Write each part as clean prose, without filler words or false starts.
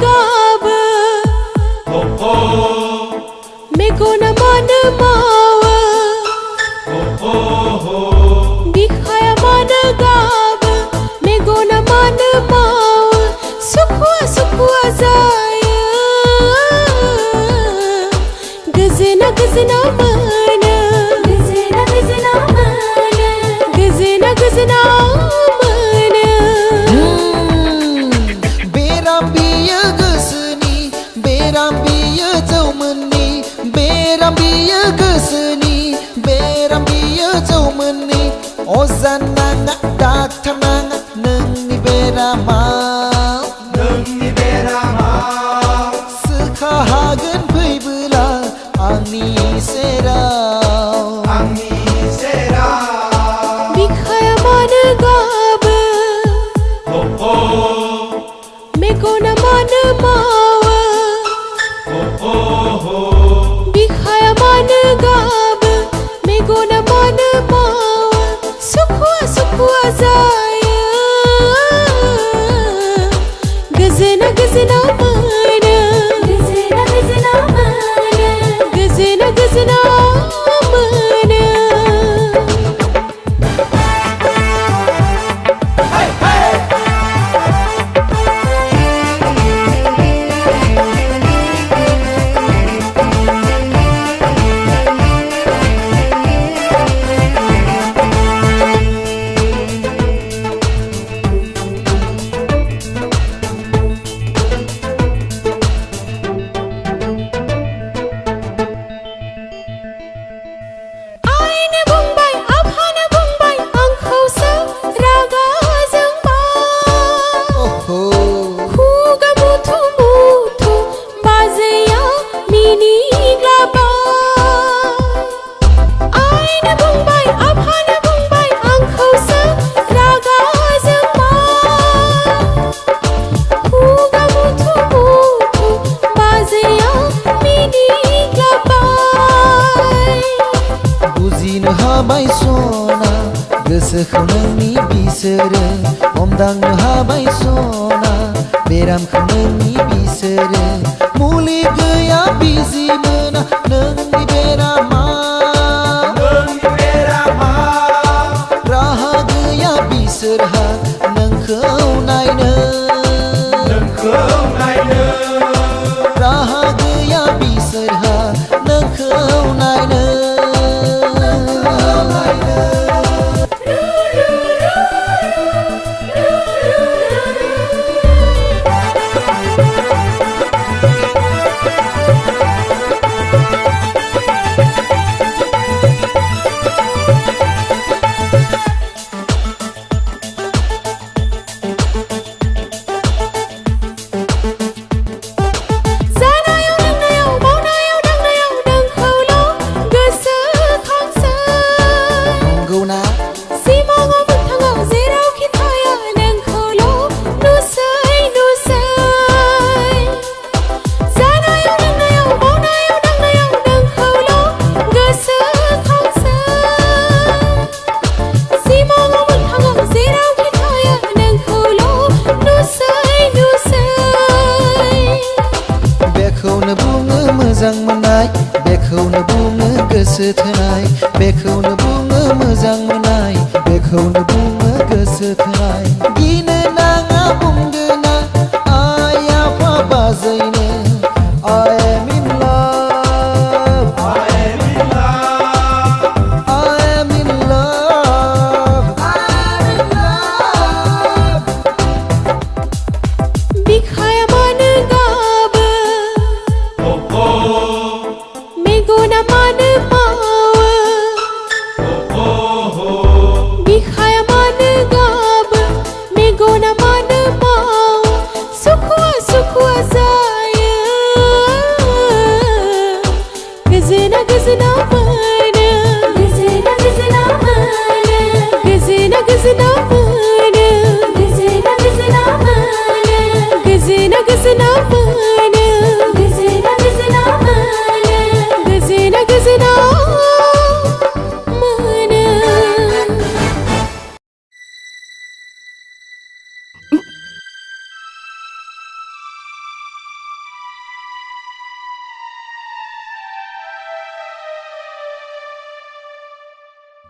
gabe megona mana mawa bikhaya mana gabe megona mana mawa sukwa zaya gazina mana gazina mana gazina mana berambiya gusni berambiya zaumani berambiya gusni berambiya zaumani ozananga daktananga nangni berama sekhahagan fैबोला आंनि सेराव बिखाया मानो गाबो मेगना मानो मावो बिखाया मानो गाबो मेगना मानो मावो सुखुआ जायो गोजोना मोनो गोजोना मोनो हाबाय सना गोसोखौ नोंनि बिसोरो हमदांनो हाबाय सना बेरामखौ नोंनि बिसोरो मुलि गैया बिजि मोना नोंनि बेरामा राहा गैया बिसोरहा नोंखौ नायनो राहा गैया बिसोरहा नोंखौ नायनो मोजां मोननाय बेखौनो बुङो गोसो थोनाय बेखौनो बुङो मोजां मोननाय बेखौनो बुङो गोसो थोनाय गिनो नाङा बुंदोना आइ आफा बाजैनो I am in love I am in love I am in love I am in love बिखाया मानो गाबो मेगना मानो मावो बिखाया मानो गाबो मेगना मानो मावो सुखुआ जायो गोजोना मोनो गोजोना मोनो गोजोना मोनो गोजोना मोनो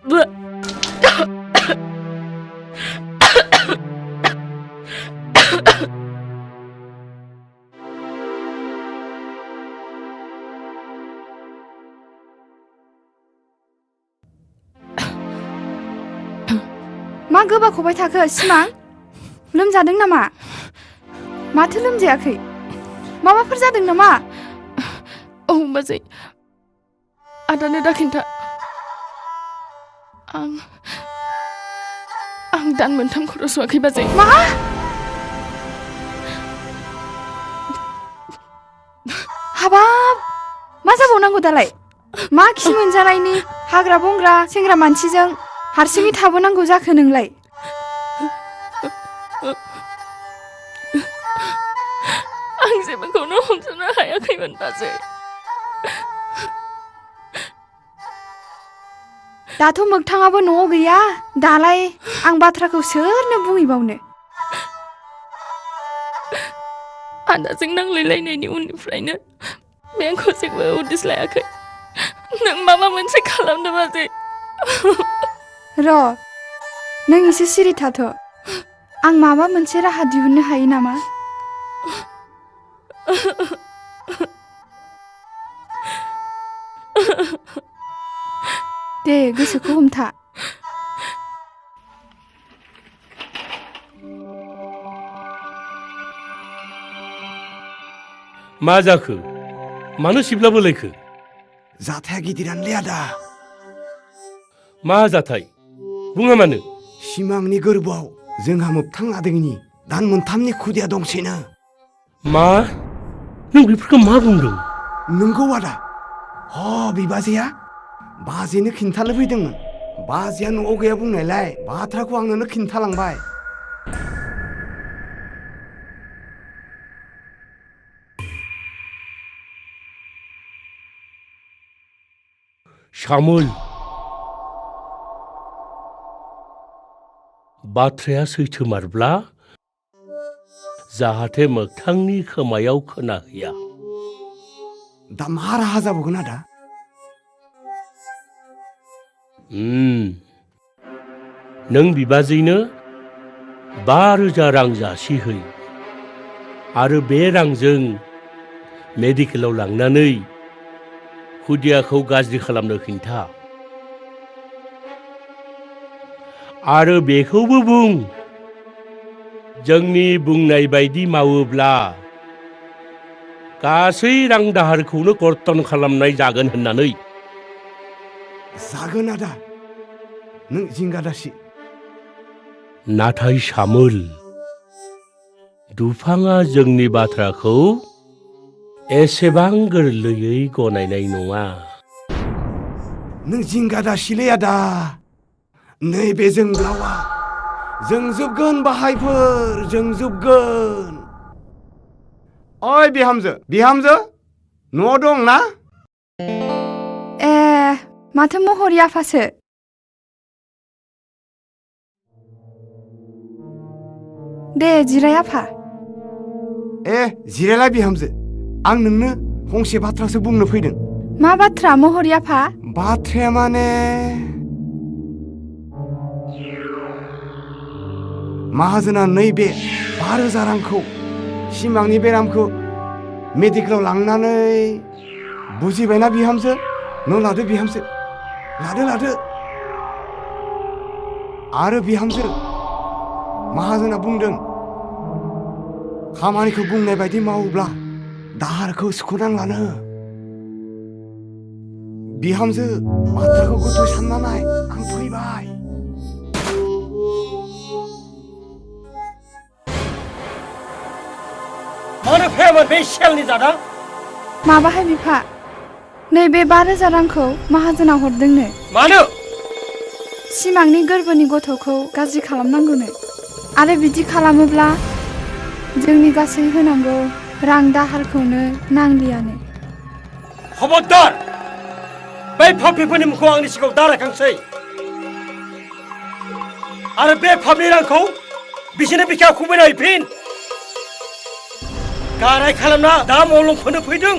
मा गोबाखौबाय थाखो सिमां लोमजादों नामा माथो लोमजायाखै माबाफोर जादों नामा औ बाजै आदानो दा खिन्था आं दान मोनथाम खर' सुवाखै बाजै मा हाबाब मा जाबावनांगौ दालाय मा खि मोनजानायनि हाग्रा बंग्रा सेंग्रा मानसिजों हारसिङै थाबोनांगौ जाखो नोंलाय आं जेबोखौनो हमथानो हायाखैमोन बाजै दाथ' मोगथाङाबो न'आव गैया दालाय आं बाथ्राखौ सोरनो बुंहैबावनो आदाजों नांलायलायनायनि उननिफ्रायनो बे आंखौ जेबो उदिस लायाखै नों माबा मोनसे खालामदो बाजै र' नों एसे सिरि थाथ' आं माबा मोनसे राहा दिहुननो हायो नामा दे गोसोखौ हमथा मा जाखो मानो सिब्लाबो लायखो जाथाया गिदिरानोलै आदा मा जाथाय बुङा मानो सिमांनि गोरबोआव जोंहा मोगथां आदैनि दान मोनथामनि खुदिया दंसैनो मा नों बेफोरखौ मा बुंदों नंगौ आदा बिबाजैया बाजैनो खिन्थानो फैदोंमोन बाजैया न'आव गैया बुंनायलाय बाथ्राखौ आंनोनो खिन्थालांबाय सामुल बाथ्राया सैथोमारब्ला जाहाथे मोगथांनि खोमायाव खोनाहैया दा मा राहा जाबावगोन आदा नों बिबाजैनो 5,000 रां जासिहै आरो बे रांजों मेडिकेलाव लांनानै खुदियाखौ गाज्रि खालामनो खिन्था आरो बेखौबो बुं जोंनि बुंनाय बायदि मावोब्ला गासै रां दाहारखौनो कर्तन खालामनाय जागोन होननानै जागोन आदा नों जिंगा दासि नाथाय सामुल दुफाङा जोंनि बाथ्राखौ एसेबां गोरलैयै गनायनाय नङा नों जिंगा दासिलै आदा नैबे जोंग्लावा जोंजोबगोन बाहायफोर जोंजोबगोन ओइ बिहामजो न'आव दं ना ए माथो महरि आफासो दे जिराय आफा जिरायला बिहामजो आं नोंनो फंसे बाथ्रासो बुंनो फैदों मा बाथ्रा महरि आफा बाथ्राया माने माहाजोना नैबे 5,000 रांखौ सिमांनि बेरामखौ मेडिकेलाव लांनानै बुजिबायना बिहामजो न' लादो बिहामजो लादो आरो बिहामजो माहाजोना बुंदों खामानिखौ बुंनाय बायदि मावोब्ला दाहारखौ सुख'नांलानो बिहामजो बाथ्राखौ गोथौ सानना नाय आं फैबाय मानो फैयामोन बे सेलनि जादा माबाहाय बिफा नैबे 5,000 रांखौ माहाजोना हरदोंनो मानो सिमांनि गोरबोनि गथ'खौ गाज्रि खालामनांगौनो आरो बिदि खालामोब्ला जोंनि गासै होनांगौ रां दाहारखौनो नांलियानो खबरदार बै फाफ्लिफोरनि मुंखौ आंनि सिगाङाव दारायखांसै आरो बे फाफ्लि रांखौ बिसोरनो बिखायाव खुबैना हैफिन गाराय खालामना दा मलम फोनो फैदों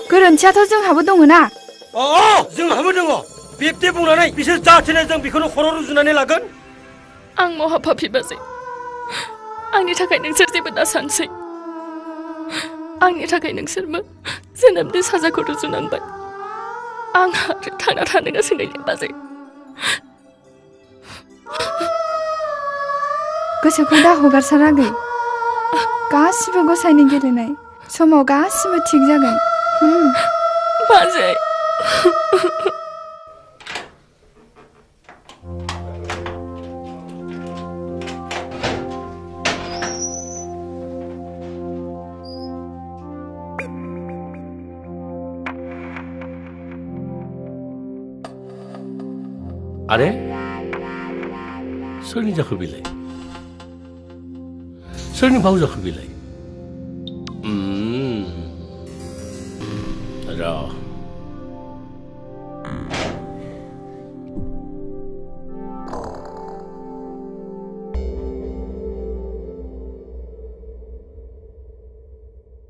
गोरोन्थियाथ' जोंहाबो दङ ना जोंहाबो दङ बिब्दि बुंनानै बिसोर जाथिनो जों बेखौनो खर' रुजुनानै लागोन आं महा पापि बाजै आंनि थाखाय नोंसोर जेबो दा सानसै आंनि थाखाय नोंसोरबो जोनोमनि साजाखौ रुजुनांबाय आं आरो थांना थानो गोसो गैलिया बाजै गोसोखौ दा हगारसारागै गासिबो गसाइनि गेलेनाय समाव गासिबो थिग जागोन बाजै 아래? 설린 자크 빌레. 설린 바우 자크 빌레. 자.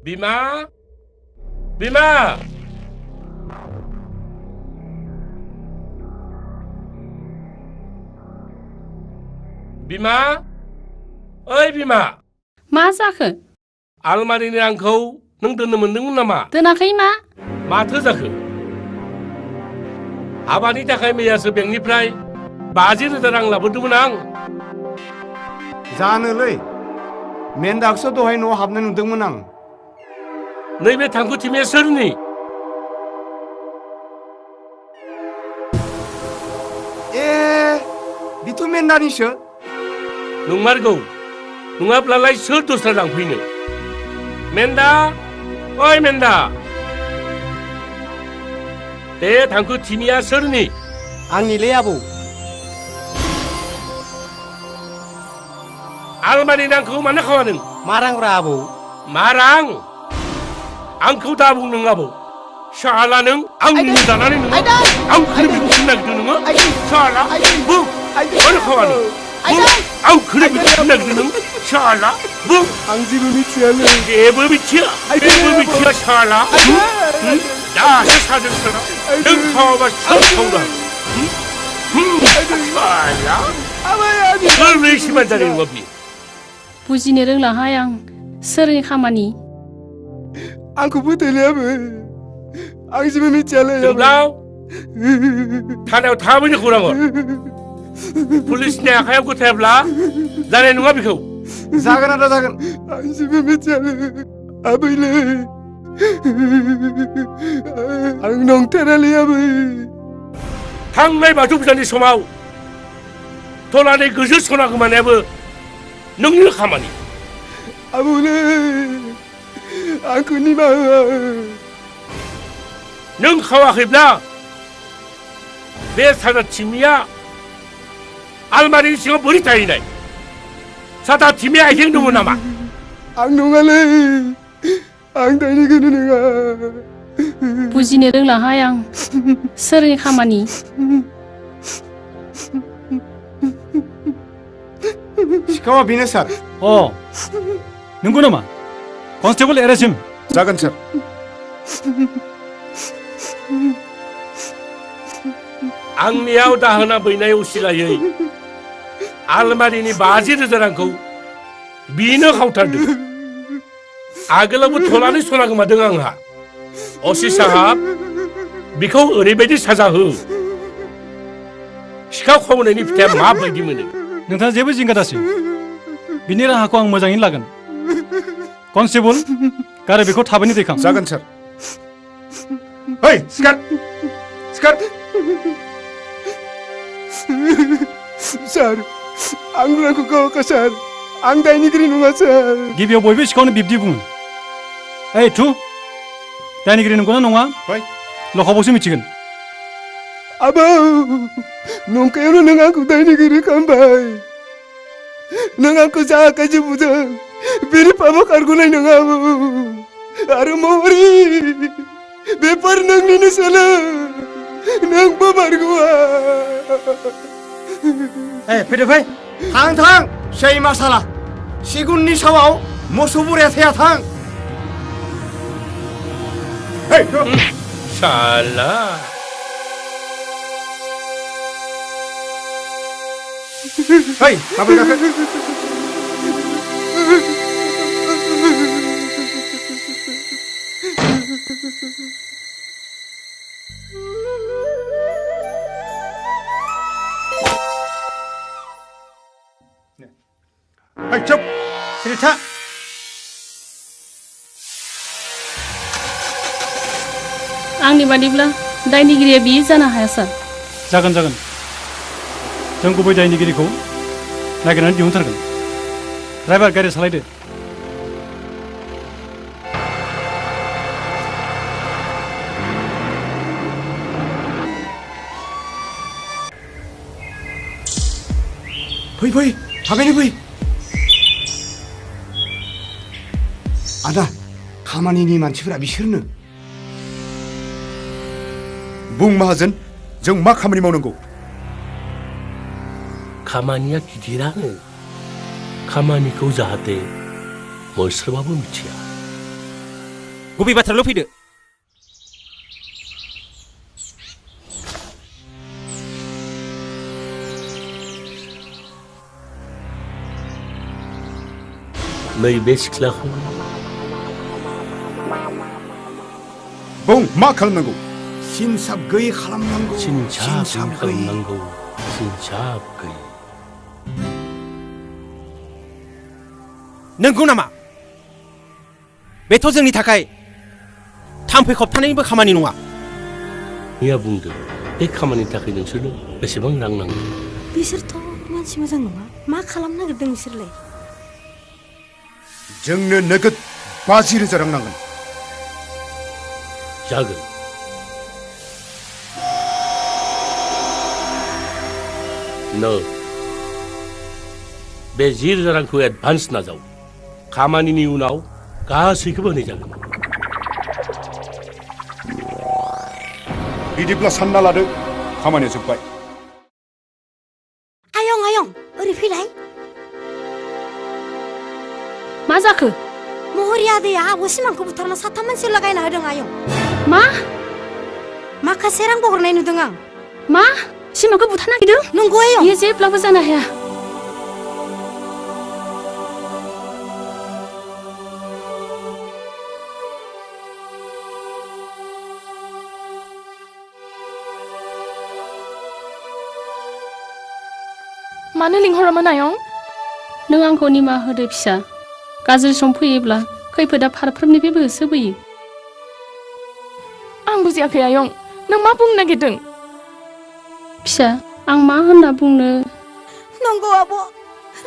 비마? 비마! बिमा ओइ बिमा मा जाखो आलमारिनि रांखौ नों दोननो मोनदोंमोन नामा दोनाखै मा माथो जाखो हाबानि थाखाय मैयासो बेंकनिफ्राय 50,000 रां लाबोदोंमोन आं जानोलै मेन्दाखौसो दहाय न'आव हाबनाय नुदोंमोन आं नैबे थांखु थिमिया सोरनि बिथ' मेन्दानिसो नंमारगौ नङाब्लालाय सोर दस्रा लांफैनो मेन्दा ओइ मेन्दा बे थांखु थिमिया सोरनि आंनिलै आबौ आलमारिनि रांखौ मानो खावादों मा रांब्रा आबौ मा रां आंखौ दा बुं नों आबौ शाला नों आंनि जानानै नोङो आंखौनो बेखौ बुंनो नागिरदों नोङो शाला बुं मानो खावादों आंखौनो बेखौ बुंनो नागिरदों नों शाला बुं आं जेबो मिथियालै जेबो मिथिया शाला दासो साजों सोना नों खावाबा सोर खावनो शाला गोरलै सिमान जानाय नङा बियो बुजिनो रोंलाहाय आं सोरनि खामानि आंखौ फोथायलायाबो आं जेबो मिथियालै जोंलाव थानायाव थाबैनो खौरां हर पुलिसनि आखायाव गथायाब्ला जानाय नङा बेखौ जागोन आदा जागोन आं जेबो मिथियालै आबैलै आं नंथारालै आबै थांनाय बाथौ फुजानि समाव थलानै गोजौ सना गोमानायाबो नोंनि खामानि आबौलै आंखौ निमाहा हो नों खावाखैब्ला बे सादा थिमिया आलमारिनि सिङाव बोरै थाहैनाय सादा थिमिया आइथिं दङ नामा आं नङालै आं दायनिखौनो नङा बुजिनो रोंलाहाय आं सोरनि खामानि सिखावा बेनो सार नंगौ नामा कनस्टेबल एरेस्ट हिम जागोन सार आंनियाव दाहोना बैनाय उसिलायै आलमारिनि 50,000 रांखौ बिनो खावथारदों आगोलावबो थलानै सना गोमादों आंहा असि साहाब बिखौ ओरैबायदि साजा हो सिखाव खावनायनि फिथाइया माबायदि मोनो नोंथाङा जेबो जिंगा दासि बिनि राहाखौ आं मोजाङैनो लागोन कनस्टेबल गारि बेखौ थाबैनो दैखां जागोन सार ओइ सिखार सार आं रांखौ खावाखै सार आं दायनिगिरि नङा सार गिबियाव बयबो सिखावनो बिब्दि बुङो ओइ थु दायनिगिरि नंगौना नङा लकाबावसो मिथिगोन आबौ नंखायावनो नों आंखौ दायनिगिरि खालामबाय नों आंखौ जा आखाइजों बुदों बेनि पापा खारग'नाय नङा आबौ आरो महरी बेफोर नोंनिनो सोलो नोंबो बारग'आ फैदो फै थां सैमा साला सिगुननि सावाव मोसौ बुराया थाया थां शाला Hei, माबोरै गाखो? Hei, चुप! सिरि था! आंनि बादिब्ला दायनिगिरिया बियो जानो हाया सार। जागोन जागोन जों गुबै दायनिगिरिखौ नागिरनानै दिहुनथारगोन। ड्राइभार गारि सालायदो। फै फै थाबैनो फै आदा खामानिनि मानसिफोरा बिसोरनो बुं माहाजोन जों मा खामानि मावनांगौ? खामानिया गिदिरानो खामानिखौ जाहाथे मोस्रोमाबो मिथिया। गुबै बाथ्राल' फैदो। नैबे सिख्लाखौ बुं मा खालामनांगौ? सिनसाब गैयै खालामनांगौ। सिनसाब खालामनांगौ सिनसाब गैयै। नंगौ नामा? बेथ' जोंनि थाखाय थाम्फै खबथानायनिबो खामानि नङा। मैया बुंदों बे खामानिनि थाखाय नोंसोरनो बेसेबां रां नांगौ? बिसोरथ' मानसि मोजां नङा। मा खालामनो नागिरदों बिसोरलाय? जोंनो नोगोद 50,000 रां नांगोन। जागोन। बे 10,000 रांखौ एडभान्स नाजाव। खामानिनि उनाव गासैखौबो होनाय जागोन। बिदिब्ला सानना लादो खामानिया जोब्बाय। आयं आयं ओरै फैलाय। मा जाखो? महरी आदैया आब' सिमांखौ बुथारना 7 मानसि लागायना होदों आयं। मा? माखासे रांबो हरनाय नुदों आं। मा? सिमांखौ बुथारनो नागिरदों? नंगौ आयं। बियो जेब्लाबो जानो हाया। मानो लिंहरामोन आयं? नों आंखौ निमाहा होदो फिसा। गाज्रि सम फैयोब्ला खैफोदा फारफ्रोमनिफ्रायबो होसोबोयो। आं बुजियाखै आयं। नों मा बुंनो नागिरदों? फिसा आं मा होनना बुंनो। नंगौ आब'।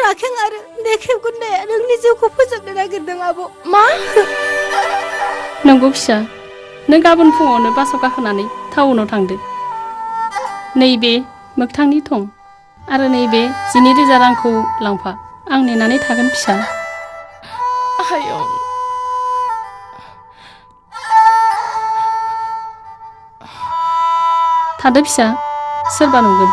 राखें आरो देखेब गुन्दाया नोंनि जिउखौ फोजोबनो नागिरदों आब'। मा? नंगौ फिसा। नों गाबोन फुङावनो बासाव गाखोनानै टाउनाव थांदो। नैबे मोगथांनि थं आरो नैबे 12,000 रांखौ लांफा। आं नेनानै थागोन फिसा। आयं। थादो फिसा सोरबा नुगोन।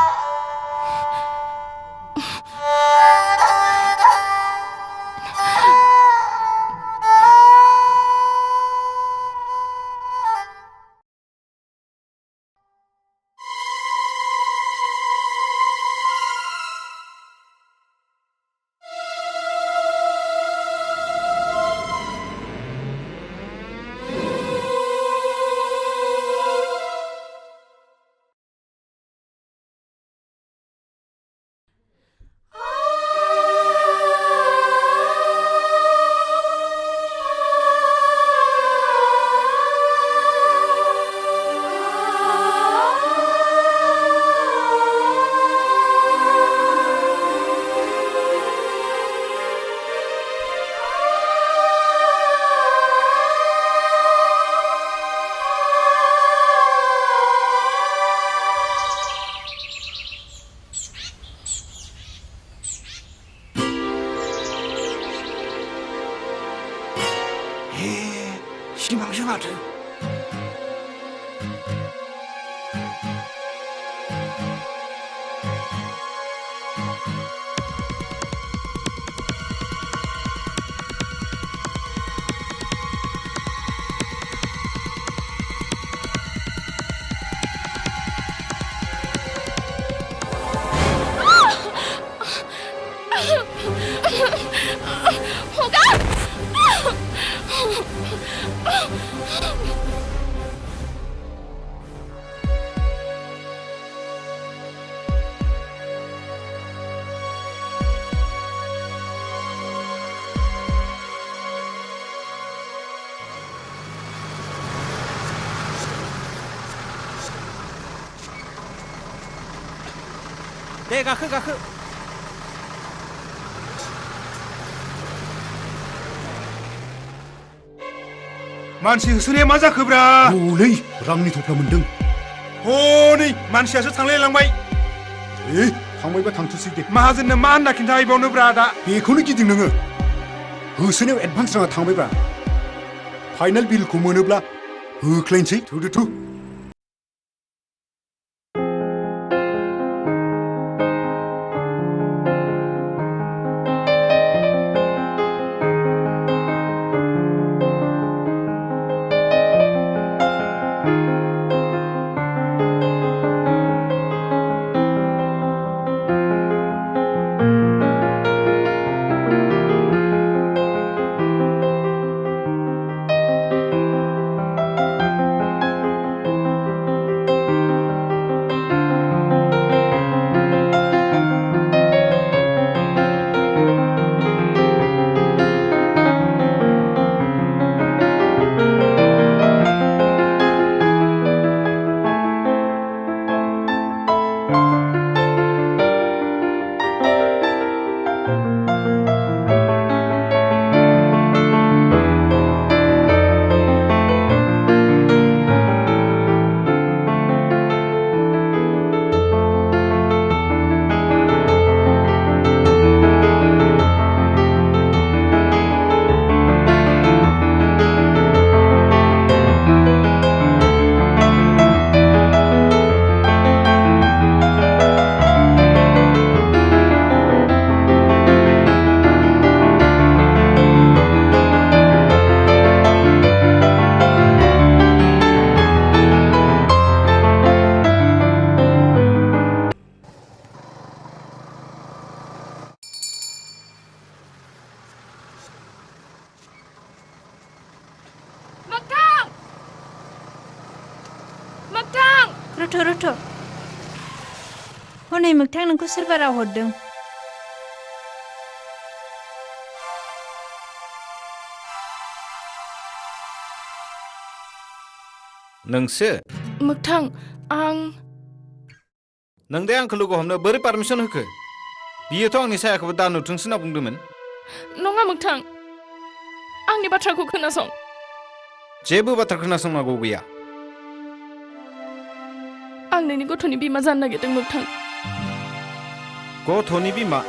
सिमांसो माथो। दे गाखो गाखो मानसि होसोनाया मा जाखोब्रा हनै रांनि थफ्ला मोनदों हनै मानसियासो थांलायलांबाय थांबायबा थांथोसै दे माहाजोननो मा होनना खिन्थाहैबावनोब्रा दा बेखौनो गिदिं नोङो होसोनायाव एडभान्स राङा थांबायब्रा फाइनाल बिलखौ मोनोब्ला होख्लायनोसै थुदो थु रथ' हनै मोगथां नोंखौ सोरबा राव हरदों नोंसो मोगथां आं नों दे आंखौ लोगो हमनो बोरै पारमिसन होखो बियोथ' आंनि सायाखौबो दा नुथोंसो होनना बुंदोंमोन नङा मोगथां आंनि बाथ्राखौ खोनासं जेबो बाथ्रा खोनासंनांगौ गैया आं नोंनि गथ'नि बिमा जानो नागिरदों मोगथां गथ'नि बिमा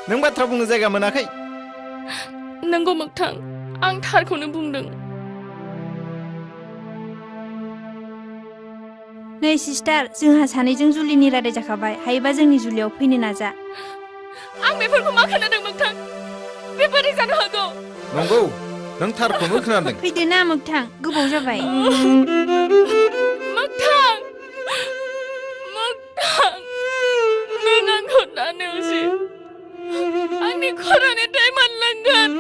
नों बाथ्रा बुंनो जायगा मोनाखै नंगौ मोगथां आं थारखौनो बुंदों नै सिस्टार जोंहा सानैजों जुलिनि रादाय जाखाबाय हायोबा जोंनि जुलियाव फैनो नाजा आं बेफोरखौ मा खोनादों मोगथां बे बोरै जानो हागौ नंगौ नों थारखौनो खोनादों फैदो ना मोगथां गोबाव जाबाय मोगथां मोगथां नों आंखौ दा नेवसि आंनि खर'नि दै मोनलांगोन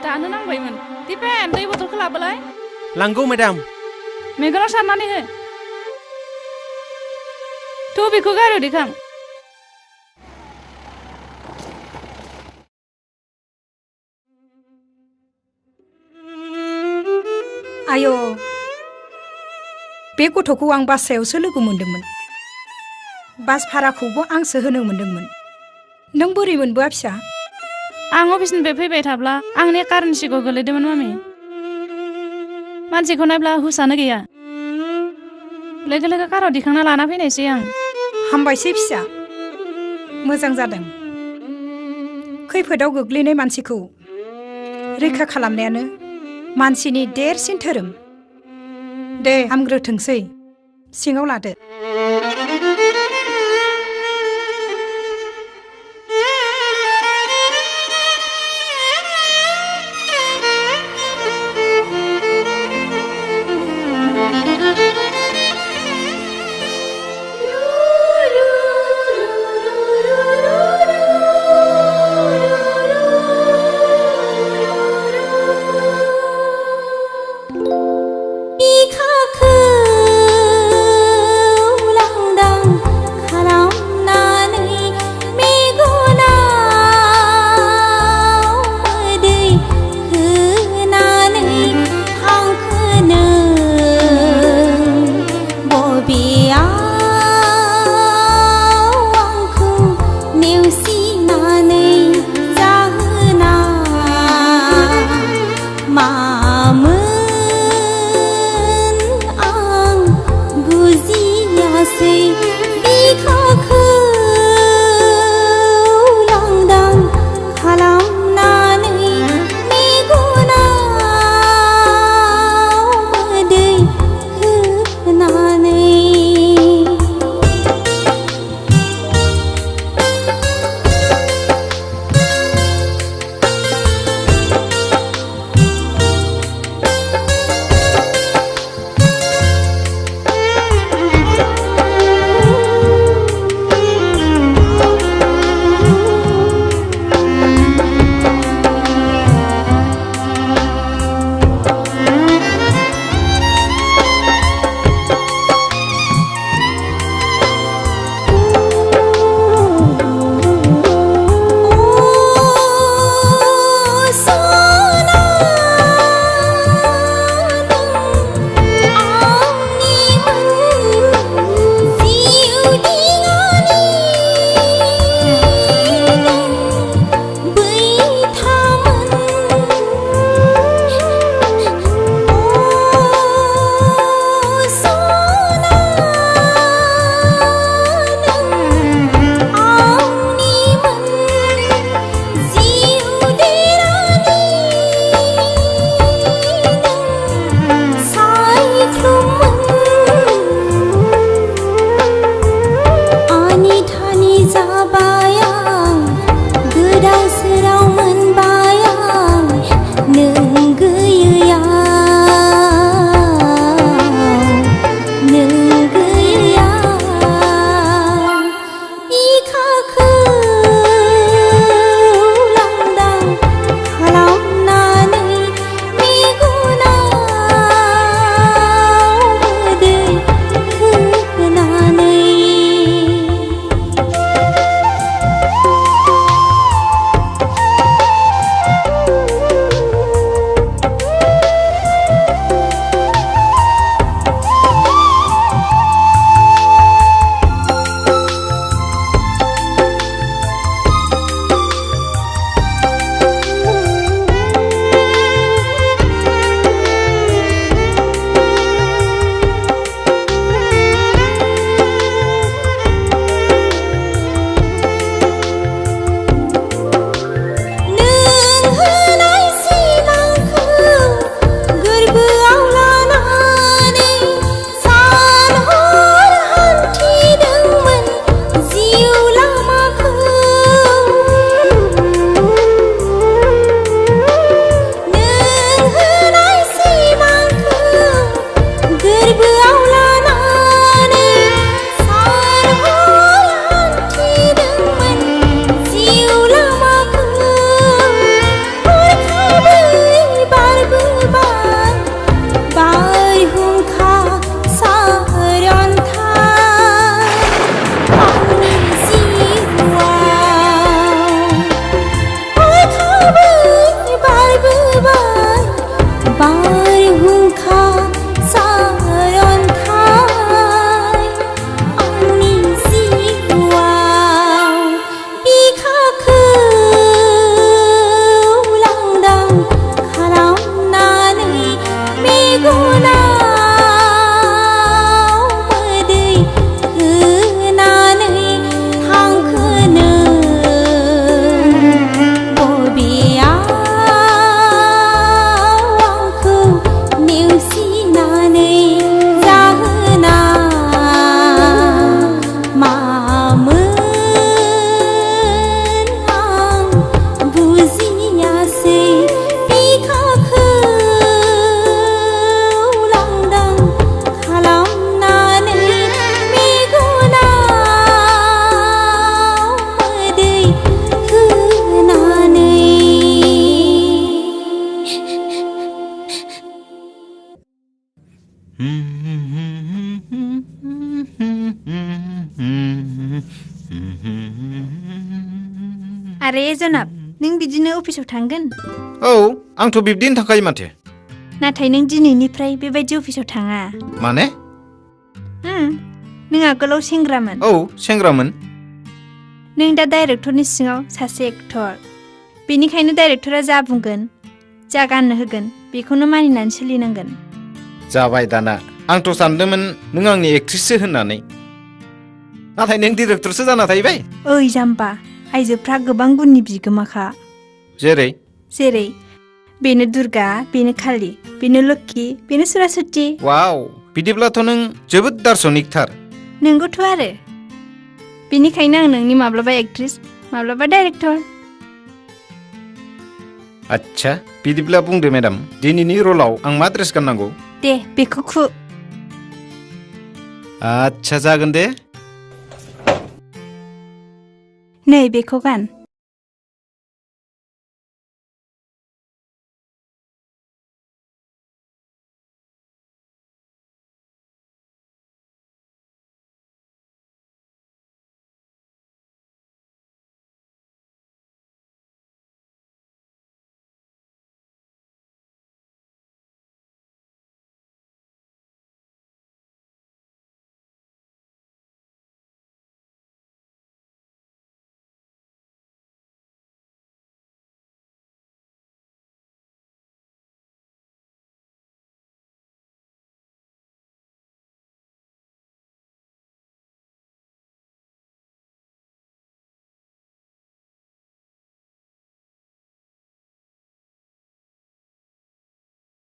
दानो नांबायमोन दिपेन दै बथलखौ लाबोलाय लांगौ मेडाम मेगनाव सारनानै हो थ' बेखौ गारियाव दिखां आय' बे गथ'खौ आं बासायावसो लोगो मोन्दोंमोन बास भाराखौबो आंसो होनो मोन्दोंमोन नों बोरै मोनबोआ फिसा आं अफिसनिफ्राय फैबाय थाब्ला आंनि कारनि सिगाङाव गोलैदोंमोन मामि मानसिखौ नायब्ला हुसानो गैया लोगो लोगो काराव दिखांना लाना फैनायसै आं हामबायसै फिसा मोजां जादों खैफोदाव गोग्लैनाय मानसिखौ रैखा खालामनायानो मानसिनि देरसिन धोरोम दे हामग्रोथोंसै सिङाव लादो जाबाय आं गोदाव सोराव मोनबाय आं नों गैयैयाव नों गैयैयाव बिखाखौ लांदां खालामनानै मेगनाव मोदै होनानै आरे जनाब नों बिदिनो अफिसाव थांगोन औ आंथ' बिब्दिनो थांखायो माथो नाथाय नों दिनैनिफ्राय बेबायदि अफिसाव थाङा माने नों आगोलाव सेंग्रामोन औ सेंग्रामोन नों दा डाइरेक्टरनि सिङाव सासे एक्टर बेनिखायनो डाइरेक्टरा जा बुंगोन जा गाननो होगोन बेखौनो मानिनानै सोलिनांगोन जाबाय दाना आंथ' सानदोंमोन नों आंनि एक्ट्रेससो होननानै नाथाय नों डिरेक्टरसो जाना थाहैबाय ओइ जाम्बा आइजोफ्रा गोबां गुननि बिगोमाखा जेरै बेनो दुर्गा बेनो कालि बेनो लोक्षि बेनो सरस्वती वाव बिदिब्लाथ' नों जोबोद दार्शनिकथार नंगौथ' आरो बेनिखायनो आं नोंनि माब्लाबा एक्ट्रेस माब्लाबा डाइरेक्टर आच्छा बिदिब्ला बुंदो मेडाम दिनैनि रलाव आं मा ड्रेस गाननांगौ दे बेखौ खु आच्छा जागोन दे नै बेखौ गान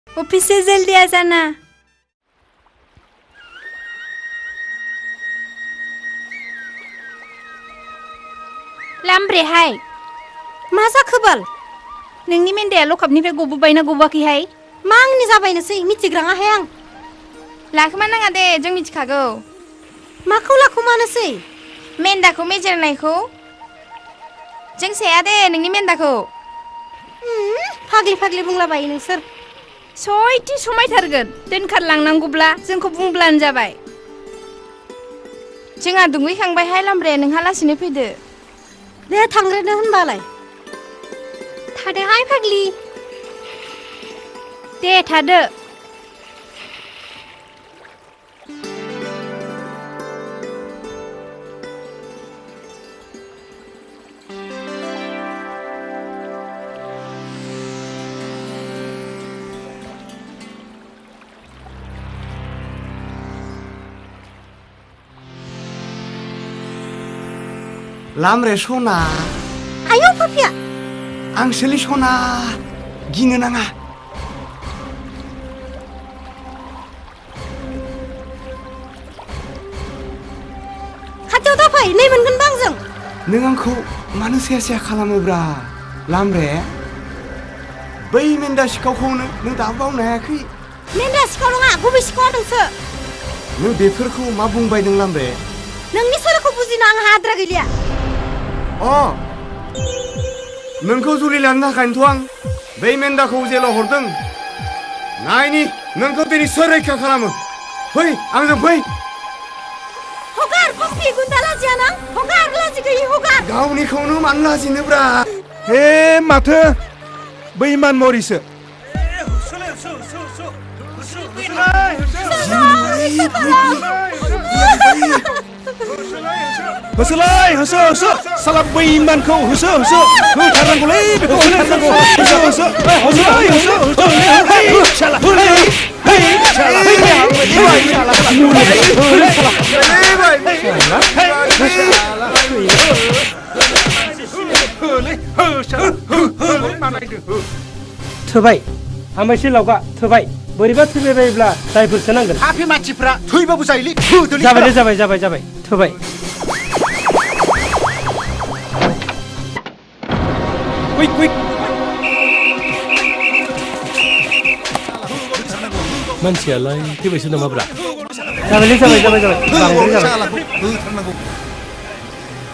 ऑफिस से जल्दी आ जाना लामब्रेहाय मा जाखो बाल नोंनि मेन्दाया लकआपनिफ्राय गबोबायना गबोआखैहाय मा आंनि जाबायनोसै मिथिग्राङाहाय आं लाखोमा नाङा दे जों मिथिखागौ माखौ लाखुमानोसै मेन्दाखौ मेजेरनायखौ जों साया दे नोंनि मेन्दाखौ फाग्लि फाग्लि बुंलाबायो नोंसोर सयथि समायथारगोन दोनखारलांनांगौब्ला जोंखौ बुंब्लानो जाबाय जोंहा दुगैखांबायहाय लामब्रे नोंहा लासैनो फैदो दे थांग्रोनो होनबालाय थादोहाय फाग्लि दे थादो लामरे सना आयौ पापिया आंसोलै सना गिनो नाङा खाथियाव दाफै नै मोनगोनबा आंजों नों आंखौ मानो सेया सेया खालामोब्रा लामरे बै मेन्दा सिखावखौनो नों दाबो बावनो हायाखै मेन्दा सिखाव नङा गुबै सिखावा नोंसो नों बेफोरखौ मा बुंबायदों लामरे नोंनि सोलोखौ बुजिनो आंहा आद्रा गैलिया नोंखौ जुलि लानो थाखायनोथ' आं बै मेन्दाखौ जेलाव हरदों नायनि नोंखौ दिनै सोर रैखा खालामो फै आंजों फै हगार कस्ति गुन्दा लाजिया नों हगार लाजि गैयि हगार गावनिखौनो मानो लाजिनोब्रा हे माथो बै मान मरिसो होसोलाय होसो होसो साला बै मानखौ होसो होसो होथारनांगौलै बेखौ होथारनांगौ होसो होसो होसोलाय होसो साला थोबाय हामबायसै लावगा थोबाय बोरैबा थैबाय बायोब्ला दायफोरसो नांगोन हाफि मानसिफ्रा थैबाबो जायोलै जाबाय जाबाय जाबाय जाबाय थोबाय कुइक कुइक मानसियालाय थैबायसो नामाब्रा जाबायलै जाबाय जाबाय जाबाय बांद्राय जाबाय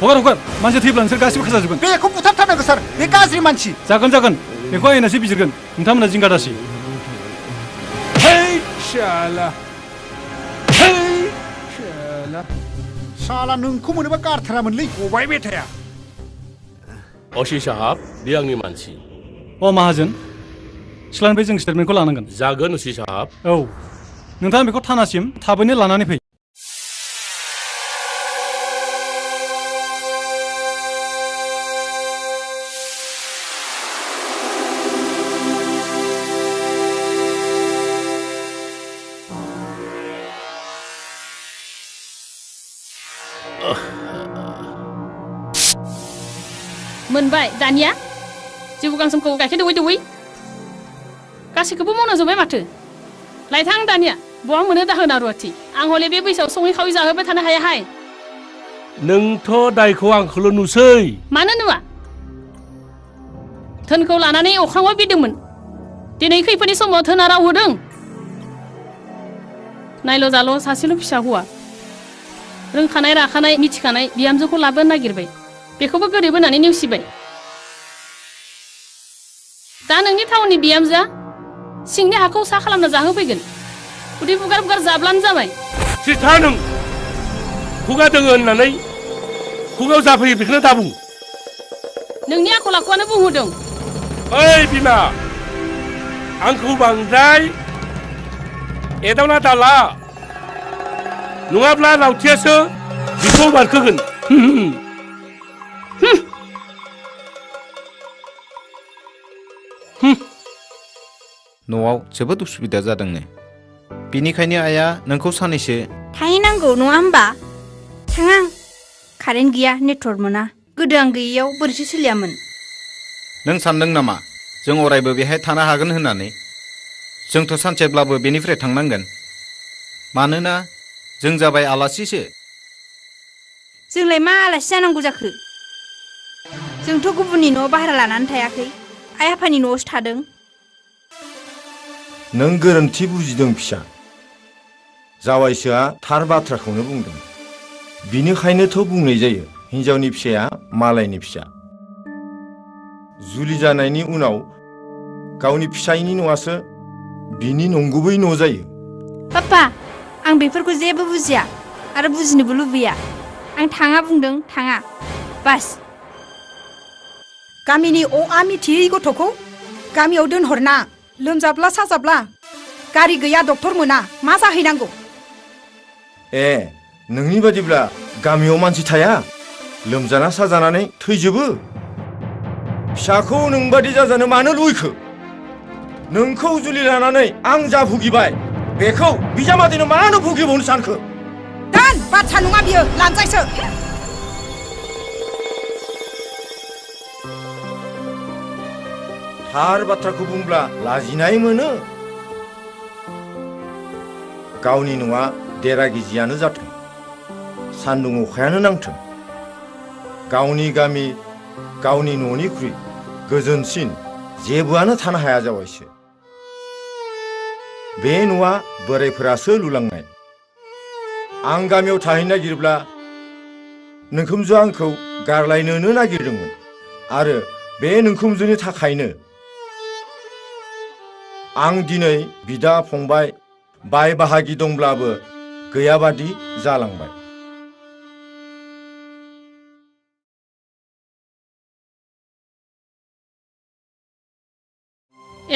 हगार हगार मानसि थैब्ला नोंसोर गासिबो खाजाजोबगोन बेखौ बुथारथारनांगौ सार बे गाज्रि मानसि जागोन जागोन बेखौ आयनासो बिजिरगोन नोंथांमोना जिंगा दासि साला नोंखौ मोनोबा गारथारामोनलै गबाय बेथाया असी साहाब बे आंनि मानसि माहाजोन सिख्लानिफ्राय जों स्टेटमेन्टखौ लानांगोन जागोन असी साहाब औ नोंथाङा बेखौ थानासिम थाबैनो लानानै फै मोनबाय दानिया जिबु गांसोमखौ गाइखेर दौवै दौवै गासैखौबो मावना जोब्बाय माथो लायथां दानिया बहा मोनो दाहोना रुवाथि आं हले बे बैसोआव सङै खावै जाहोबाय थानो हायाहाय नोंथ' दायखौ आंखौल' नुसै मानो नुवा धोनखौ लानानै अख्राङाव बिरदोंमोन दिनै खैफोदनि समाव धोना राव होदों नायल' जाल' सासेल' फिसा हौवा रोंखानाय राखानाय मिथिखानाय बिहामजोखौ लाबोनो नागिरबाय बेखौबो गोरिब होननानै नेवसिबाय दा नोंनि टाउननि बिहामजोआ सिंनि हाखौ सा खालामना जाहोफैगोन उदै बुगार बुगार जाब्लानो जाबाय सिथा नों खुगा दोङो होननानै खुगायाव जाफैयो बेखौनो दाबुं नोंनि आखल आखुआनो बुंहोदों ओइ बिमा आंखौ बांद्राय एदावना दाला नङाब्ला लावथियासो बिखौ बारखोगोन न'आव जोबोद उसुबिदा जादोंनो बेनिखायनो आइया नोंखौ सानैसो थाहैनांगौ नङा होमबा थाङां कारेन्ट गैया नेटवर्क मोना गोदो आं गैयैयाव बोरैसो सोलियामोन नों सानदों नामा जों अरायबो बेहाय थानो हागोन होननानै जोंथ' सानसेब्लाबो बेनिफ्राय थांनांगोन मानोना जों जाबाय आलासिसो जोंलाय मा आलासि जानांगौ जाखो जोंथ' गुबुननि न'आव भारा लानानै थायाखै आइ आफानि न'आवसो थादों नों गोरोन्थि बुजिदों फिसा जावायसोआ थार बाथ्राखौनो बुंदों बिनिखायनोथ' बुंनाय जायो हिन्जावनि फिसाया मालायनि फिसा जुलि जानायनि उनाव गावनि फिसायनि न'आसो बिनि नंगुबै न' जायो पापा आं बेफोरखौ जेबो बुजिया आरो बुजिनोबो लुबैया आं थाङा बुंदों थाङा बास गामिनि अआ मिथियै गथ'खौ गामियाव दोनहरना लोमजाब्ला साजाब्ला गारि गैया डक्टर मोना मा जाहैनांगौ ए नोंनि बादिब्ला गामियाव मानसि थाया लोमजाना साजानानै थैजोबो फिसाखौ नोंबादि जाजानो मानो लुबैखो नोंखौ जुलि लानानै आं जा भुगिबाय बेखौ बिजामादैनो मानो भुगिबावनो सानखो दान बाथ्रा नङा बियो लानजायसो थार बाथ्राखौ बुंब्ला लाजिनाय मोनो गावनि न'आ देरा गिजियानो जाथों सान्दुं अखायानो नांथों गावनि गामि गावनि न'निख्रुइ गोजोनसिन जेबोआनो थानो हाया जावायसो बे न'आ बोराइफोरासो लुलांनाय आं गामियाव थाहैनो नागिरब्ला नोंखोमजोआ आंखौ गारलायनोनो नागिरदोंमोन आरो बे नोंखोमजोनि थाखायनो आं दिनै बिदा फंबाय बाय बाहागि दंब्लाबो गैयाबादि जालांबाय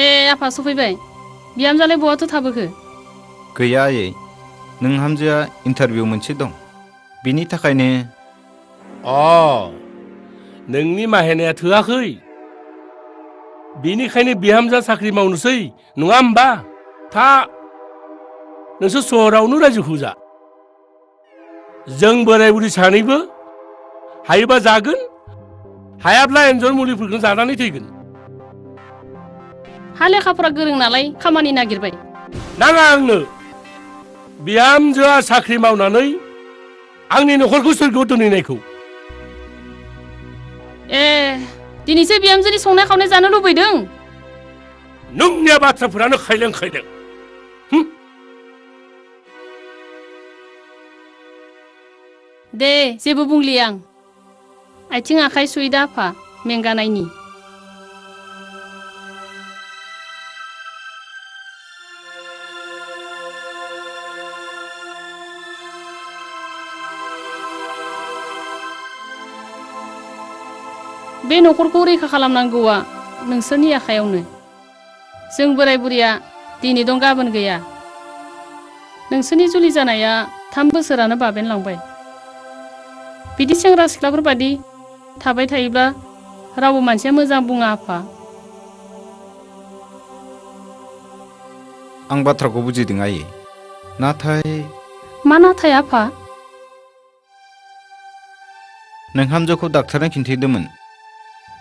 ए आफा सफैबाय बिहामजोआलाय बहाथो थाबोखो गैया आयै नोंहामजोआ इन्टारभिउ मोनसे दं बिनि थाखायनो नोंनि माहेनाया थोआखै बेनिखायनो बिहामजोआ साख्रि मावनोसै नङा होमबा था नोंसोर सहरावनो रायजोखौ जा जों बोराय बुरि सानैबो हायोबा जागोन हायाब्ला एन्जर मुलिफोरखौ जानानै थैगोन हा लेखाफोरा गोरों नालाय खामानि नागिरबाय नाङा आंनो बिहामजोआ साख्रि मावनानै आंनि न'खरखौ सोरगोआव दोनहैनायखौ ए दिनैसो बिहामजोनि संनाय खावनाय जानो लुबैदों नोंनिया बाथ्राफोरानो खायलें खायलें दे जेबो बुंलि आं आथिं आखाइ सुइदा आफा मेंगानायनि बे न'खरखौ रैखा खालामनांगौआ नोंसोरनि आखायावनो जों बोराय बुरिया दिनै दं गाबोन गैया नोंसोरनि जुलि जानाया 3 बोसोरानो बाबेनलांबाय बिदि सेंग्रा सिख्लाफोर बादि थाबाय थायोब्ला रावबो मानसिया मोजां बुङा आफा आं बाथ्राखौ बुजिदों आयै नाथाय मा नाथाय आफा नोंहामजोखौ डाक्टारनो खिन्थिदोंमोन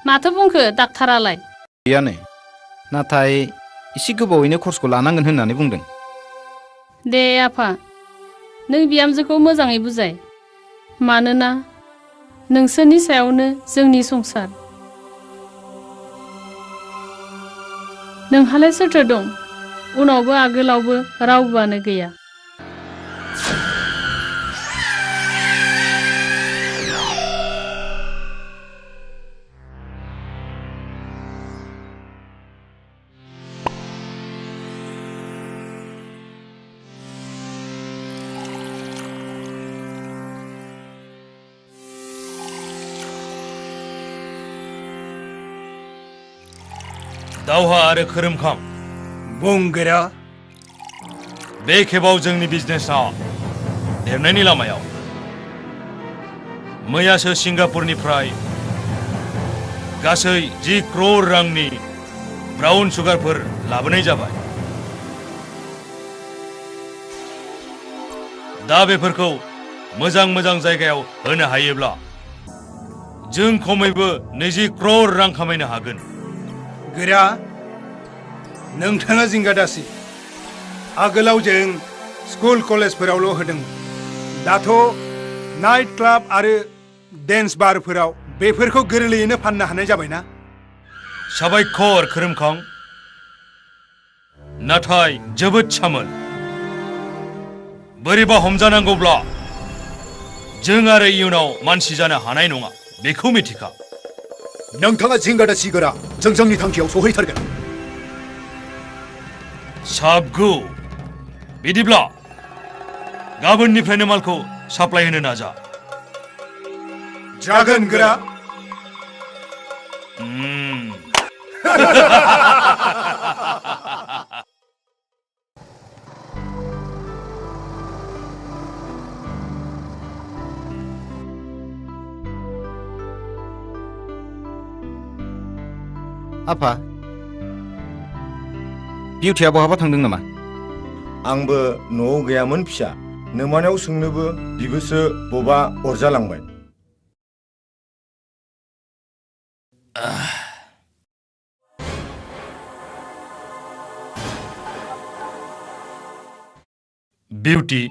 माथो बुंखो डाक्टारालाय गैयानो नाथाय एसे गोबावैनो कर्सखौ लानांगोन होननानै बुंदों दे आफा नों बिहामजोखौ मोजाङै बुजाय मानोना नोंसोरनि सायावनो जोंनि संसार नोंहालाय सोरथो दं उनावबो आगोलावबो रावबोआनो गैया दावहा आरो खोरोमखां बुंगोरा बे खेबाव जोंनि बिजनेसआ देरनायनि लामायाव मैयासो सिंगापुरनिफ्राय गासै 10 crore रांनि ब्राउन सुगारफोर लाबोनाय जाबाय दा बेफोरखौ मोजां जायगायाव होनो हायोब्ला जों खमैबो 20 crore रां खामायनो हागोन गोरा नोंथाङा जिंगा दासि आगोलाव जों स्कुल कलेजफोरावल' होदों दाथ' नाइट क्लाब आरो डेन्स बारफोराव बेफोरखौ गोरलैयैनो फाननो हानाय जाबायना साबायखर खोरोमखां नाथाय जोबोद सामोल बोरैबा हमजानांगौब्ला जों आरो इयुनाव मानसि जानो हानाय नङा बेखौ मिथिखा नोंथाङा जिंगादा सिगोरा जों जोंनि थांखियाव सहैथारगोन साबगु बिदिब्ला गाबोननिफ्रायनो मालखौ साप्लाय होनो नाजा जागोन गोरा आफा बिउटिया बहाबा थांदों नामा आंबो न'आव गैयामोन फिसा नोमानायाव सोंनोबो बिबोसो बबा अरजालांबाय बिउटि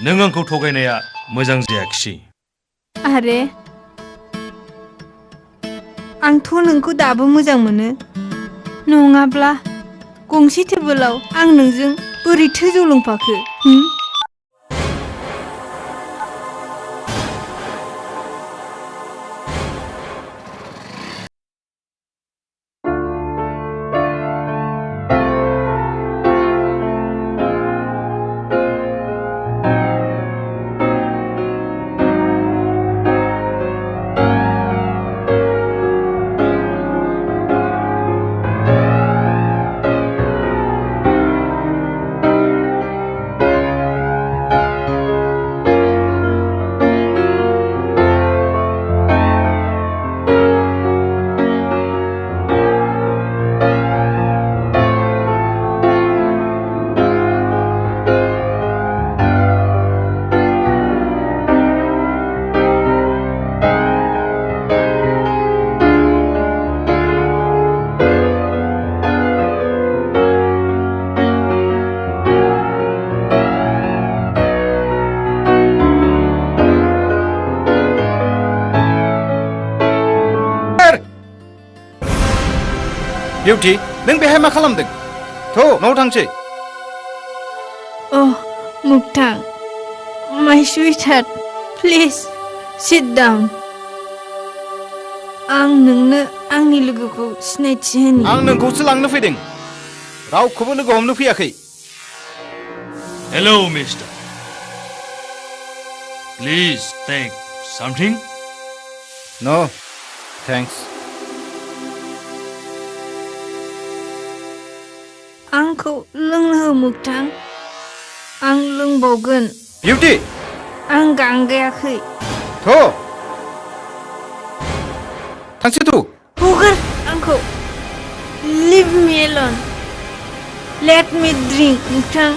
नों आंखौ थगायनाया मोजां जायाखिसै आरे आंथ' नोंखौ दाबो मोजां मोनो नङाब्ला गंसे टेबोलाव आं नोंजों बोरैथो जौ लोंफाखो बिउटि नों बेहाय मा खालामदों थ' न'आव थांसै Oh, Mugthang, my sweetheart, please sit down. आं नोंनो आंनि लोगोखौ सिनायथि होनि आं नोंखौसो लांनो फैदों रावखौबो लोगो हमनो फैयाखै हेलौ मिस्टार प्लिज टेक समथिं नो थैंक्स आंखौ लोंनो हो मुगथां आं लोंबावगोन बिउटि आं गांगायाखै थ' थांसै तु हगार आंखौ leave me alone let me drink मुगथां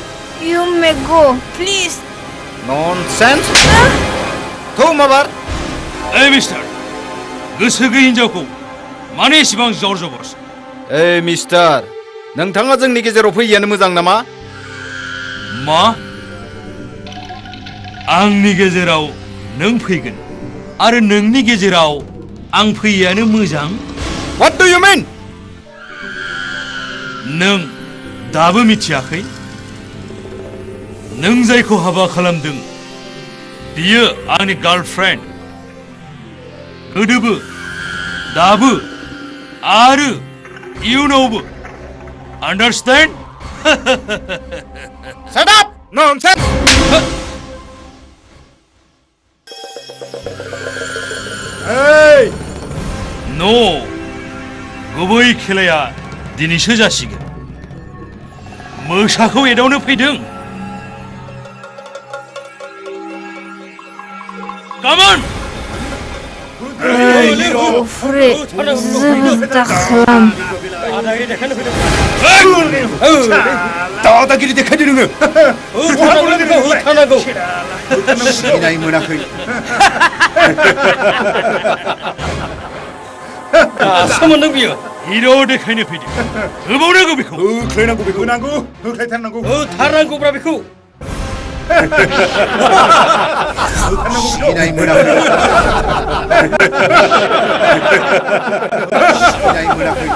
you may go please nonsense थ' माबार ओइ मिस्टार गोसो गैयै हिनजावखौ मानो एसेबां जर जबरस ओइ मिस्टार नोंथाङा जोंनि गेजेराव फैयैयानो मोजां नामा मा आंनि गेजेराव नों फैगोन आरो नोंनि गेजेराव आं फैयैयानो मोजां What do you mean? नों दाबो मिथियाखै नों जायखौ हाबा खालामदों बियो आंनि गार्लफ्रेन्ड गोदोबो दाबो आरो इयुनावबो Understand? Shut up! Nonsense! Hey! No! गुबै खेलाया दिनैसो जासिगोन मोसाखौ एदावनो फैदों Come on! Free, जोबोद दाखालाम दादागिरि देखायदो नोङो होथारनांगौ सिनाय मोनाखै दासो मोनदों बियो हिर' देखायनो फैदों होबावनांगौ बेखौ होख्लायनांगौ बेखौ नांगौ होख्लायथारनांगौ होथारनांगौब्रा बेखौ सिनाय मोनाखै जाय मोनाखै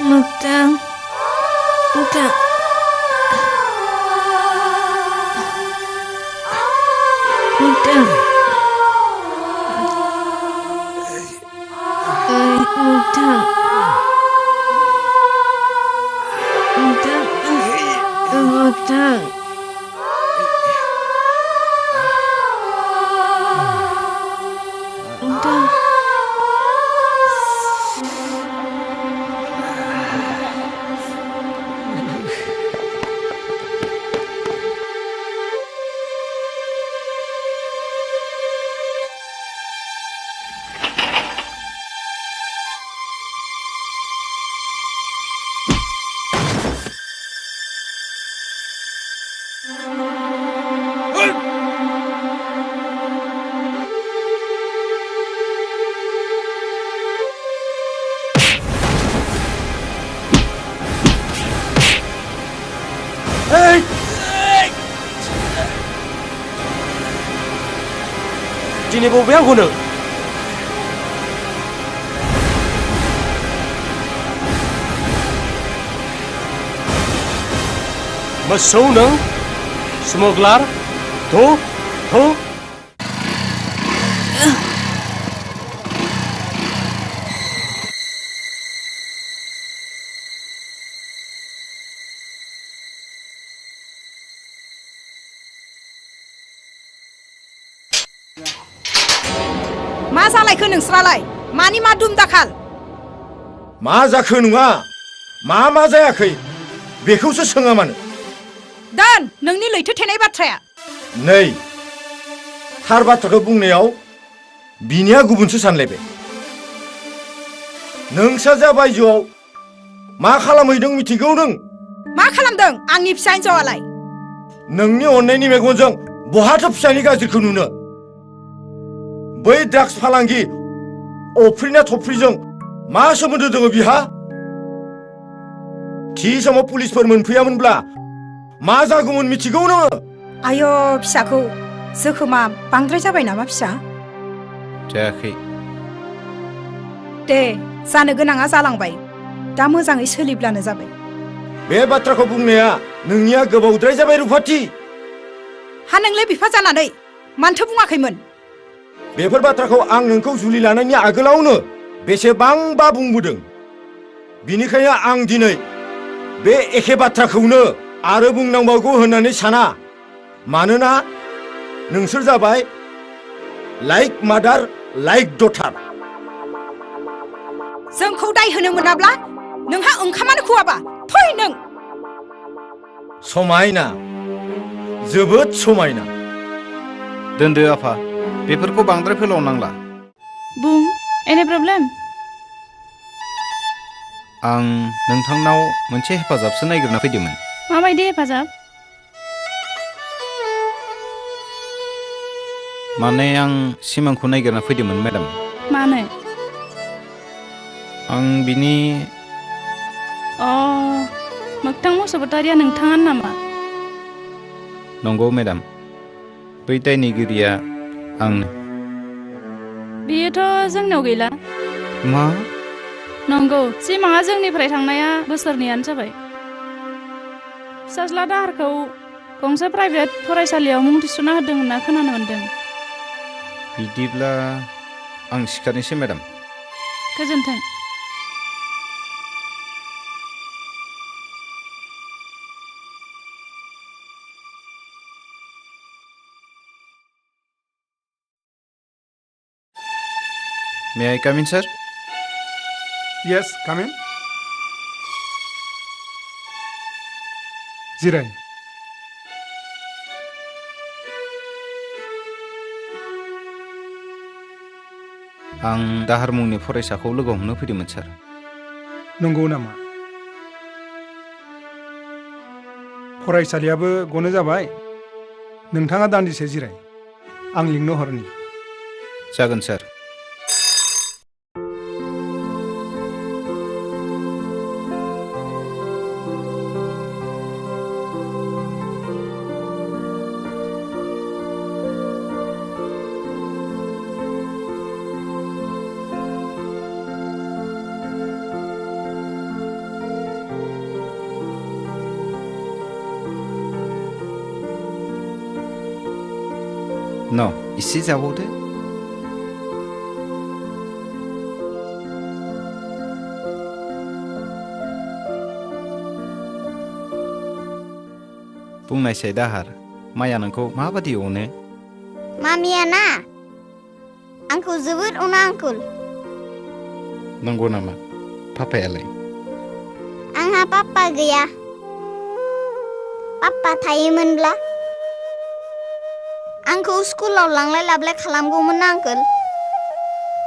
Mugthang. Mugthang. Mugthang. Mugthang. Mugthang. Mugthang. Mugthang. दिनै बबेयाव होनो मोसौ नों स्मगलार थ' मा जालायखो नोंस्रालाय मानि मा दुम दाखाल मा जाखो नङा मा जायाखै बेखौसो सोङा मानो दोन नोंनि लैथो थेनाय बाथ्राया नै थार बाथ्राखौ बुंनायाव बिनिया गुबुनसो सानलायबाय नोंसा जा बायजोआव मा खालामहैदों मिथिगौ नों मा खालामदों आंनि फिसा हिन्जावालाय नोंनि अननायनि मेगनजों बहाथो फिसानि गाज्रिखौ नुनो बै ड्राग्स फालांगि अफ्रिना थफ्रिजों मा सोमोन्दो दङ बिहा थि समाव पुलिसफोर मोनफैयामोनब्ला मा जागौमोन मिथिगौ नोङो आय' फिसाखौ जोखोमा बांद्राय जाबाय नामा फिसा जायाखै दे जानो गोनाङा जालांबाय दा मोजाङै सोलिब्लानो जाबाय बे बाथ्राखौ बुंनाया नोंनिया गोबावद्राय जाबाय रुफाथि हा नोंलाय बिफा जानानै मानोथो बुङाखैमोन बेफोर बाथ्राखौ आं नोंखौ जुलि लानायनि आगोलावनो बेसेबांबा बुंबोदों बिनिखायनो आं दिनै बे एखे बाथ्राखौनो आरो बुंनांबावगौ होननानै साना मानोना नोंसोर जाबाय लाइक मादार लाइक डटार जोंखौ दाय होनो मोनाब्ला नोंहा ओंखामानो खुवाबा फै नों समायना जोबोद समायना दोनदो आफा बेफोरखौ बांद्राय फोलावनांला बुं एनि प्रब्लेम आं नोंथांनाव मोनसे हेफाजाबसो नागिरना फैदोंमोन माबायदि हेफाजाब माने आं सिमांखौ नायगिरना फैदोंमोन मेडाम मानो आं बिनि मोगथां बसुमतारिया नोंथाङानो नामा नंगौ मेडाम बै दायनिगिरिया आंनो बेयोथ' जोंनाव गैला मा नंगौ सिमाङा जोंनिफ्राय थांनाया बोसोरनैयानो जाबाय फिसाज्ला दाहारखौ गंसे प्राइभेट फरायसालियाव मुं थिसनना होदों होनना खोनानो मोन्दों बिदिब्ला आं सिखारनोसै मेडाम गोजोन्थों May I come in, sir? Yes, come in. जिराय आं दाहार मुंनि फरायसाखौ लोगो हमनो फैदोंमोन सार नंगौ नामा फरायसालियाबो गनो जाबाय नोंथाङा दान्दिसे जिराय आं लिंनो हरनि जागोन सार न इसे जाबावदो बुंनायसाय दाहार माया नोंखौ माबादि अनो मामिया ना आंखौ जोबोद अनो आंकुल नंगौ नामा पापायालाय आंहा पापा गैया पापा थायोमोनब्ला आंखौ स्कुलाव लांलाय लाबलाय खालामगौमोन ना आंकोल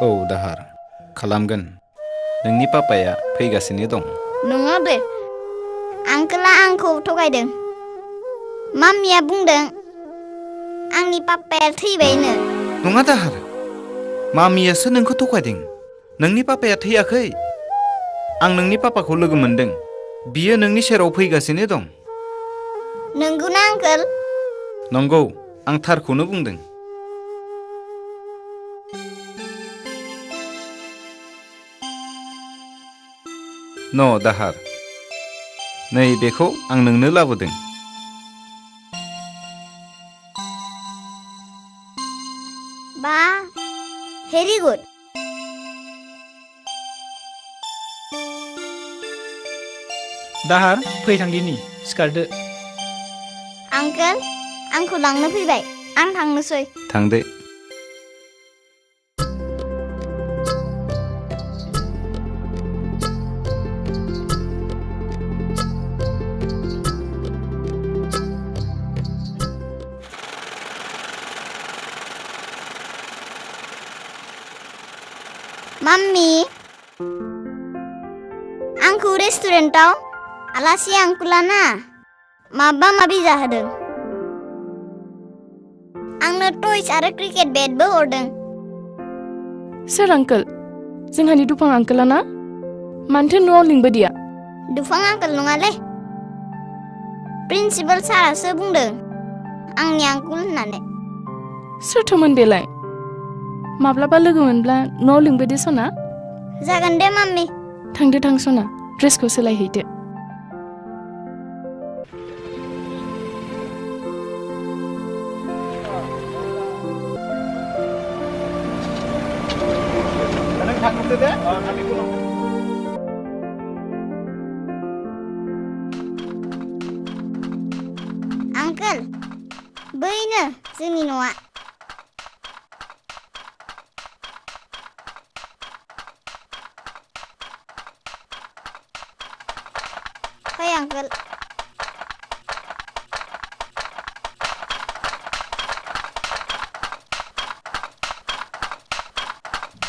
औ दाहार खालामगोन नोंनि पापाया फैगासिनो दं नङा दे आंकोला आंखौ थगायदों मामिया बुंदों आंनि पापाया थैबायनो नङा दाहार मामियासो नोंखौ थगायदों नोंनि पापाया थैयाखै आं नोंनि पापाखौ लोगो मोनदों बियो नोंनि सेराव फैगासिनो दं नंगौना आंकोल नंगौ आं थारखौनो बुंदों न दाहार नै बेखौ आं नोंनो लाबोदों बा भेरि गुड दाहार फै थांदिनि सिखारदो आंकोल आंखौ लांनो फैबाय आं थांनोसै थांदो माम्मी आंखौ रेस्टुरेन्टाव आलासि आंकुला ना माबा माबि जाहोदों आंनो टयस आरो क्रिकेट बेटबो हरदों सोर आंकोल जोंहानि दुफां आंकोला ना मानोथो न'आव लिंबोदिया दुफां आंकोल नङालै प्रिन्सिपाल सारासो बुंदों आंनि आंकुल होननानै सोरथोमोन बेलाय माब्लाबा लोगो मोनब्ला न'आव लिंबोदो सना जागोन दे माम्मी थांदो थां सना ड्रेसखौ सोलायहैदो आंकोल बैनो जोंनि न'आ फै आंकोल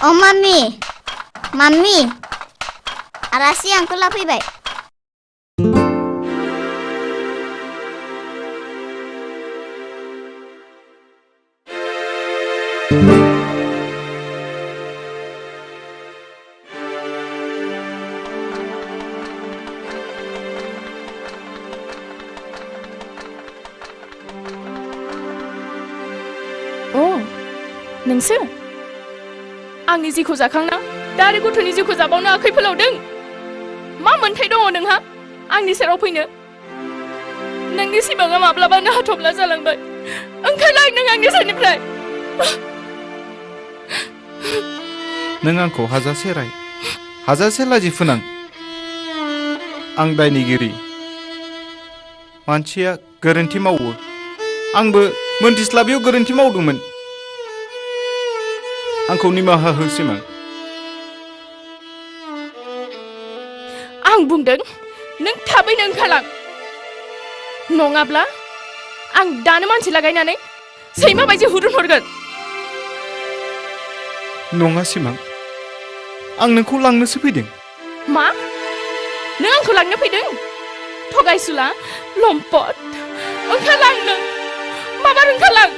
अ माम्मी माम्मी आलासि आंकोला फैबाय नोंसो आंनि जिउखौ जाखांना दा आरो गथ'नि जिउखौ जाबावनो आखाइ फोलावदों मा मोन्थाय दङ नोंहा आंनि सेराव फैनो नोंनि सिमाङा माब्लाबानो हाथफ्ला जालांबाय ओंखारलां नों आंनि सेरनिफ्राय नों आंखौ हाजासे राय हाजासे लाजि फोनां आं दायनिगिरि मानसिया गोरोन्थि मावो आंबो मोनथिस्लाबियाव गोरोन्थि मावदोंमोन आंखौ निमाहा हो सिमां आं बुंदों नों थाबैनो ओंखारलां नङाब्ला आं दानो मानसि लागायनानै सैमा बायदि हुरुन हरगोन नङा सिमां आं नोंखौ लांनोसो फैदों मा नों आंखौ लांनो फैदों थगायसुला लम्पट ओंखारलां नों माबार ओंखारलां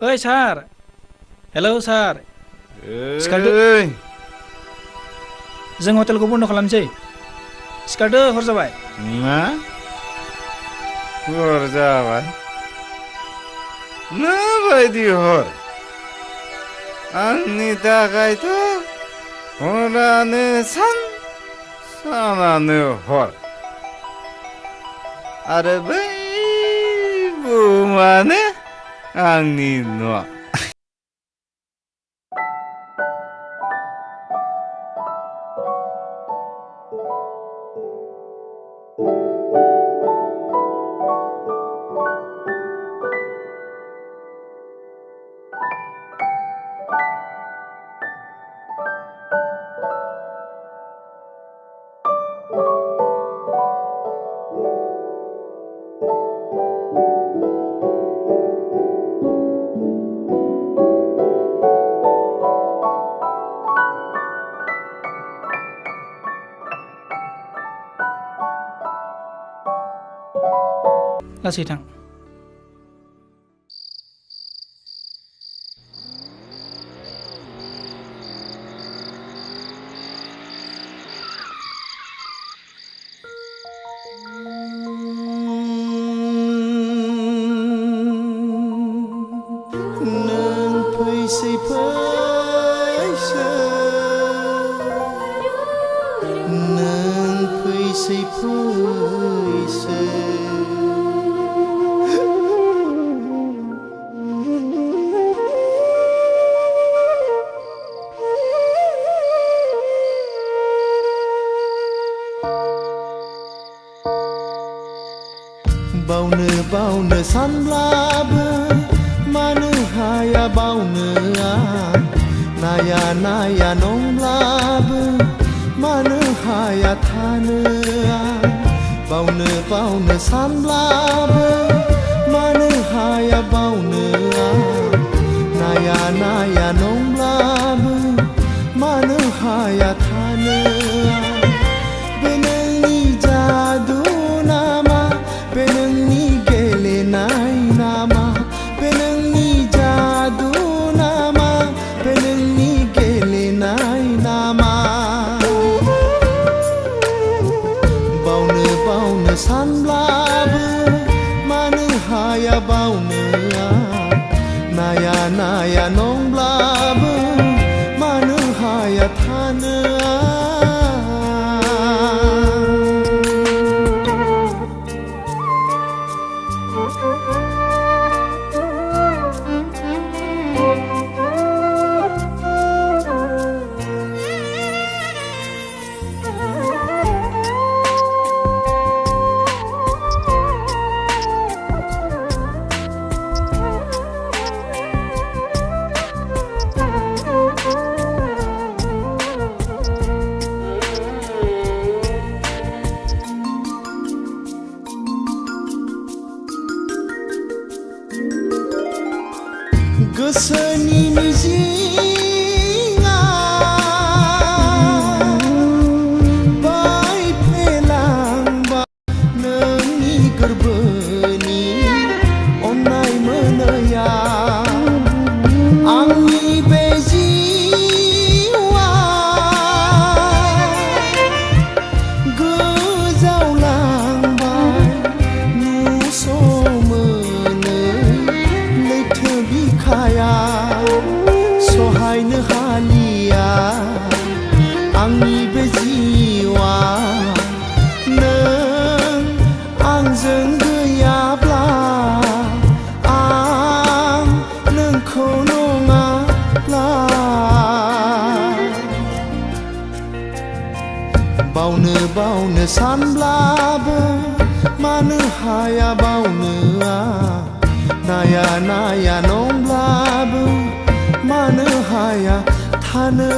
ओइ सार हेलौ सार सिखारदो जों हटेलखौ बन्द खालामसै सिखारदो हर जाबाय मा हर जाबाय माबायदि हर आंनि थाखायथ' हरानो सान सानानो हर आरो बै बुहुमानो आंनि न' लासै थां बावनो सानब्लाबो मानो हाया बावनो आं नाया नाया नंब्लाबो मानो हाया थानो आं बावनो सानब्लाबो मानो हाया बावनो आं नाया नाया नंब्लाबो मानो हाया थानो आं बे नोंनि जादु नामा बे नोंनि गेलेनाय नामा बे नोंनि जादु नामा बे नोंनि गेलेनाय नामा बावनो सानब्लाबो मानो हाया बावनो आं नाया नाया नंब्लाबो सहायनो हालिया आंनि बे जिउआ नों आंजों गैयाब्ला आं नोंखौ नङाब्ला बावनो सानब्लाबो मानो हाया बावनो नाया नाया नंब्लाबो मानो हाया थानो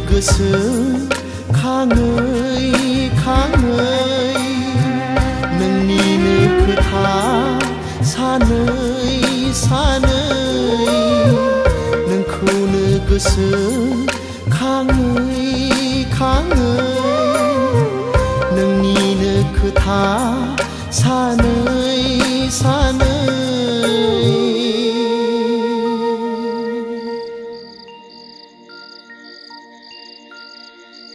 गोसो खाङै खाङै नोंनिनो खोथा सानै सानै नोंखौनो गोसो खाङै खाङै नोंनिनो खोथा सानै